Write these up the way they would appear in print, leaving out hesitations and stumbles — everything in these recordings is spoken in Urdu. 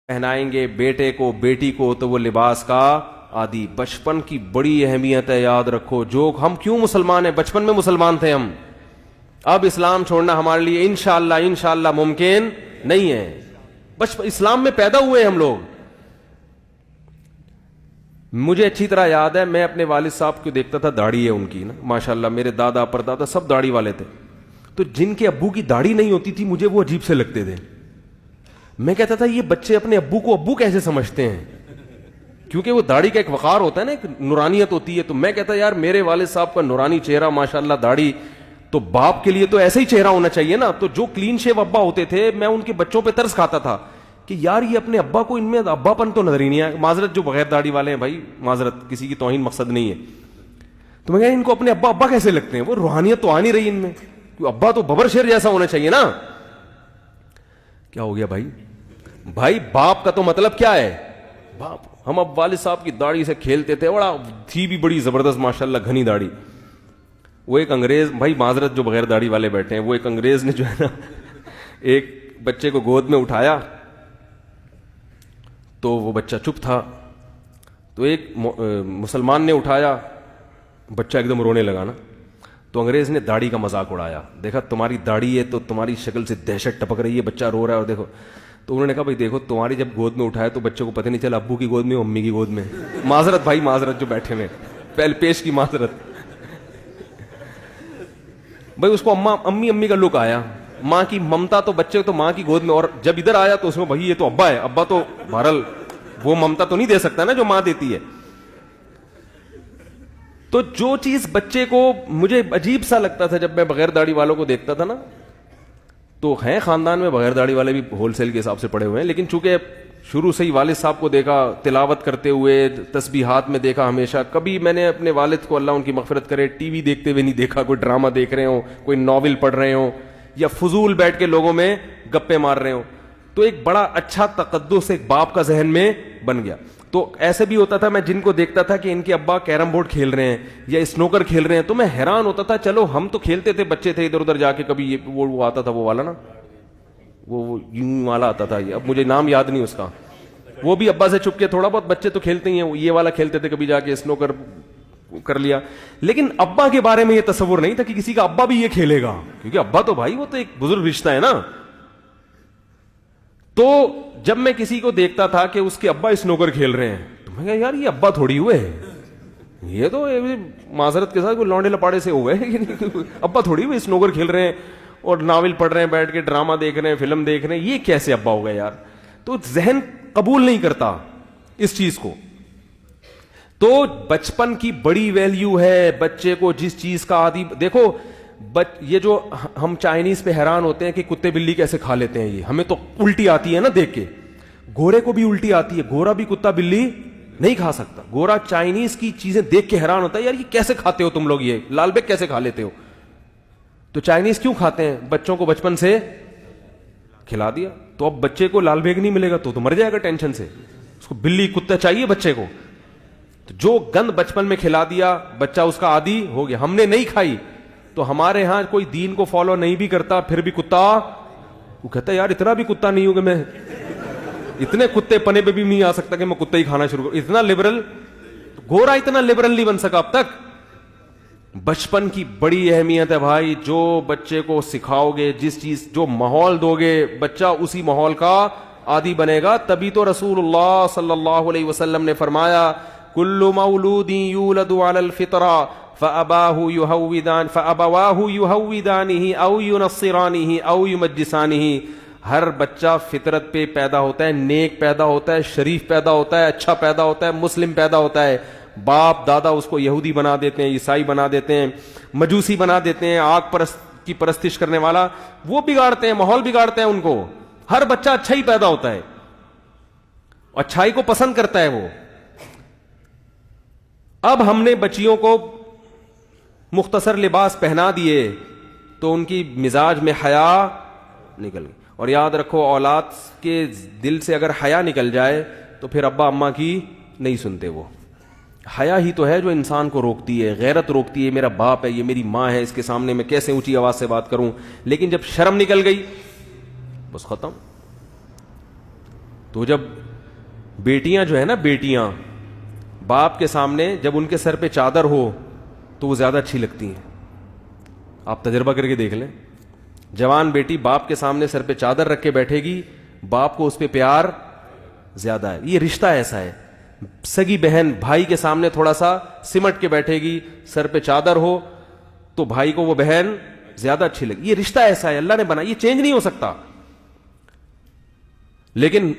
پہنائیں گے بیٹے کو بیٹی کو تو وہ لباس کا عادی. بچپن کی بڑی اہمیت ہے, یاد رکھو. جو ہم کیوں مسلمان ہیں, بچپن میں مسلمان تھے ہم. اب اسلام چھوڑنا ہمارے لیے انشاءاللہ ممکن نہیں ہے. اسلام میں پیدا ہوئے ہم لوگ. مجھے اچھی طرح یاد ہے, میں اپنے والد صاحب کو دیکھتا تھا, داڑھی ہے ان کی نا ماشاءاللہ, میرے دادا پردادا سب داڑھی والے تھے. تو جن کے ابو کی داڑھی نہیں ہوتی تھی مجھے وہ عجیب سے لگتے تھے. میں کہتا تھا یہ بچے اپنے ابو کو ابو کیسے سمجھتے ہیں, کیونکہ وہ داڑھی کا ایک وقار ہوتا ہے نا, ایک نورانیت ہوتی ہے. تو میں کہتا یار میرے والد صاحب کا نورانی چہرہ ماشاءاللہ, داڑھی, تو باپ کے لیے تو ایسا ہی چہرہ ہونا چاہیے نا. تو جو کلین شیو ابا ہوتے تھے, میں ان کے بچوں پہ ترس کھاتا تھا کہ یار یہ اپنے ابا کو, ان میں ابا پن تو نظر ہی نہیں آیا. معذرت جو بغیر داڑھی والے ہیں بھائی, معذرت, کسی کی توہین مقصد نہیں ہے. تو میں کہا ان کو اپنے ابا کیسے لگتے ہیں, وہ روحانیت تو آ نہیں رہی ان میں. ابا تو ببر شیر جیسا ہونا چاہیے نا. کیا ہو گیا بھائی باپ کا تو مطلب کیا ہے باپ. ہم اب والد صاحب کی داڑھی سے کھیلتے تھے, بڑا تھی بھی بڑی زبردست ماشاءاللہ گھنی داڑھی. وہ ایک انگریز, بھائی معذرت جو بغیر داڑھی والے بیٹھے ہیں, وہ ایک انگریز نے جو ہے نا ایک بچے کو گود میں اٹھایا, تو وہ بچہ چپ تھا. تو ایک مسلمان نے اٹھایا, بچہ ایک دم رونے لگا نا. تو انگریز نے داڑھی کا مذاق اڑایا, دیکھا تمہاری داڑھی ہے تو تمہاری شکل سے دہشت ٹپک رہی ہے, بچہ رو رہا ہے, اور دیکھو. تو انہوں نے کہا بھائی دیکھو تمہاری جب گود میں اٹھایا تو بچے کو پتہ نہیں چلا ابو کی گود میں امی کی گود میں. معذرت بھائی, معذرت جو بیٹھے میں پہلے پیش کی معذرت. بھائی اس کو امی کا لک آیا, ماں کی ممتا تو بچے تو ماں کی گود میں, اور جب ادھر آیا تو اس میں بھائی یہ تو ابا ہے. ابا تو بہرحال وہ ممتا تو نہیں دے سکتا نا جو ماں دیتی ہے. تو جو چیز بچے کو, مجھے عجیب سا لگتا تھا جب میں بغیر داڑھی والوں کو دیکھتا تھا نا, تو ہیں خاندان میں بغیر داڑھی والے بھی ہول سیل کے حساب سے پڑے ہوئے ہیں, لیکن چونکہ شروع سے ہی والد صاحب کو دیکھا تلاوت کرتے ہوئے, تسبیحات میں دیکھا ہمیشہ. کبھی میں نے اپنے والد کو, اللہ ان کی مغفرت کرے, ٹی وی دیکھتے ہوئے نہیں دیکھا, کوئی ڈرامہ دیکھ رہے ہوں, کوئی ناول پڑھ رہے ہوں, یا فضول بیٹھ کے لوگوں میں گپے مار رہے ہوں. تو ایک بڑا اچھا تقدس ایک باپ کا ذہن میں بن گیا. تو ایسے بھی ہوتا تھا, میں جن کو دیکھتا تھا کہ ان کے ابا کیرم بورڈ کھیل رہے ہیں یا اسنوکر کھیل رہے ہیں, تو میں حیران ہوتا تھا. چلو ہم تو کھیلتے تھے, بچے تھے, ادھر ادھر جا کے کبھی یہ وہ آتا تھا, وہ والا نا, وہ یوں والا آتا تھا, اب مجھے نام یاد نہیں اس کا, وہ بھی ابا سے چھپ کے تھوڑا بہت, بچے تو کھیلتے ہی ہیں, یہ والا کھیلتے تھے, کبھی جا کے اسنوکر کر لیا. لیکن ابا کے بارے میں یہ تصور نہیں تھا کہ کسی کا ابا بھی یہ کھیلے گا, کیونکہ ابا تو بھائی وہ تو ایک بزرگ رشتہ ہے نا. تو جب میں کسی کو دیکھتا تھا کہ اس کے ابا اسنوکر کھیل رہے ہیں, تو میں کہا یار یہ ابا تھوڑی ہوئے, یہ تو معذرت کے ساتھ کوئی لونڈے لپاڑے سے ہوئے, ابا تھوڑی ہوئے, اسنوکر کھیل رہے ہیں اور ناول پڑھ رہے ہیں, بیٹھ کے ڈرامہ دیکھ رہے ہیں, فلم دیکھ رہے ہیں, یہ کیسے ابا ہو گئے یار. تو ذہن قبول نہیں کرتا اس چیز کو. تو بچپن کی بڑی ویلیو ہے بچے کو جس چیز کا عادی. دیکھو یہ جو ہم چائنیز پہ حیران ہوتے ہیں کہ کتے بلی کیسے کھا لیتے ہیں, یہ ہمیں تو الٹی آتی ہے نا دیکھ کے. گورے کو بھی الٹی آتی ہے, گورا بھی کتا بلی نہیں کھا سکتا. گورا چائنیز کی چیزیں دیکھ کے حیران ہوتا ہے, یار یہ کیسے کھاتے ہو تم لوگ, یہ لال بیگ کیسے کھا لیتے ہو. تو چائنیز کیوں کھاتے ہیں, بچوں کو بچپن سے کھلا دیا. تو اب بچے کو لال بیگ نہیں ملے گا تو مر جائے گا ٹینشن سے, اس کو بلی کتا چاہیے بچے کو. تو جو گند بچپن میں کھلا دیا بچہ اس کا عادی ہو گیا. ہم نے نہیں کھائی تو ہمارے ہاں کوئی دین کو فالو نہیں بھی کرتا, پھر بھی کتا, وہ کہتا ہے یار اتنا بھی کتا نہیں ہوں کہ میں اتنے کتے پنے پہ بھی نہیں آ سکتا کہ میں کتا ہی کھانا شروع کروں. اتنا لبرل گورا اتنا لبرل نہیں بن سکا اب تک. بچپن کی بڑی اہمیت ہے بھائی. جو بچے کو سکھاؤ گے, جس چیز جو ماحول دو گے, بچہ اسی ماحول کا عادی بنے گا. تبھی تو رسول اللہ صلی اللہ علیہ وسلم نے فرمایا کل مولود یولد علی الفطرہ فأبواہ یہودانہ او ینصرانہ او یمجسانہ. ہر بچہ فطرت پہ پیدا ہوتا ہے, نیک پیدا ہوتا ہے, شریف پیدا ہوتا ہے, اچھا پیدا ہوتا ہے, مسلم پیدا ہوتا ہے. باپ دادا اس کو یہودی بنا دیتے ہیں, عیسائی بنا دیتے ہیں, مجوسی بنا دیتے ہیں, آگ پرست کی پرستش کرنے والا, وہ بگاڑتے ہیں, ماحول بگاڑتے ہیں ان کو. ہر بچہ اچھا ہی پیدا ہوتا ہے, اچھائی کو پسند کرتا ہے وہ. اب ہم نے بچیوں کو مختصر لباس پہنا دیے تو ان کی مزاج میں حیا نکل گئی. اور یاد رکھو اولاد کے دل سے اگر حیا نکل جائے تو پھر ابا اماں کی نہیں سنتے. وہ حیا ہی تو ہے جو انسان کو روکتی ہے, غیرت روکتی ہے. میرا باپ ہے, یہ میری ماں ہے, اس کے سامنے میں کیسے اونچی آواز سے بات کروں. لیکن جب شرم نکل گئی بس ختم. تو جب بیٹیاں جو ہے نا, بیٹیاں باپ کے سامنے جب ان کے سر پہ چادر ہو تو وہ زیادہ اچھی لگتی ہیں. آپ تجربہ کر کے دیکھ لیں, جوان بیٹی باپ کے سامنے سر پہ چادر رکھ کے بیٹھے گی, باپ کو اس پہ پیار زیادہ ہے. یہ رشتہ ایسا ہے. سگی بہن بھائی کے سامنے تھوڑا سا سمٹ کے بیٹھے گی, سر پہ چادر ہو تو بھائی کو وہ بہن زیادہ اچھی لگی. یہ رشتہ ایسا ہے, اللہ نے بنا, یہ چینج نہیں ہو سکتا. لیکن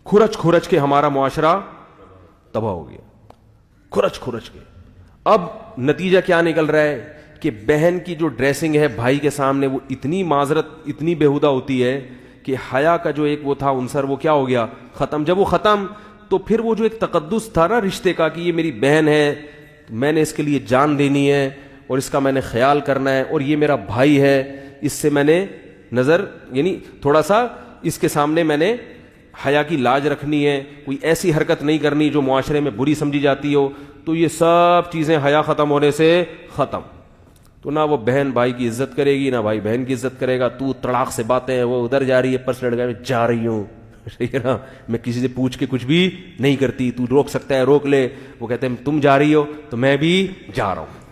کھرچ کھرچ کے ہمارا معاشرہ تباہ ہو گیا, کھرچ کھرچ کے. اب نتیجہ کیا نکل رہا ہے کہ بہن کی جو ڈریسنگ ہے بھائی کے سامنے وہ اتنی معذرت, اتنی بےہودہ ہوتی ہے کہ حیا کا جو ایک وہ تھا عنصر وہ کیا ہو گیا, ختم. جب وہ ختم تو پھر وہ جو ایک تقدس تھا نا رشتے کا کہ یہ میری بہن ہے, میں نے اس کے لیے جان دینی ہے اور اس کا میں نے خیال کرنا ہے, اور یہ میرا بھائی ہے, اس سے میں نے نظر یعنی تھوڑا سا اس کے سامنے میں نے حیا کی لاج رکھنی ہے, کوئی ایسی حرکت نہیں کرنی جو معاشرے میں بری سمجھی جاتی ہو. تو یہ سب چیزیں حیا ختم ہونے سے ختم. تو نہ وہ بہن بھائی کی عزت کرے گی, نہ بھائی بہن کی عزت کرے گا. تو تڑاک سے باتیں, وہ ادھر جا رہی ہے پرس لڑکا, میں جا رہی ہوں, ٹھیک ہے نا, میں کسی سے پوچھ کے کچھ بھی نہیں کرتی, تو روک سکتا ہے روک لے. وہ کہتے ہیں تم جا رہی ہو تو میں بھی جا رہا ہوں.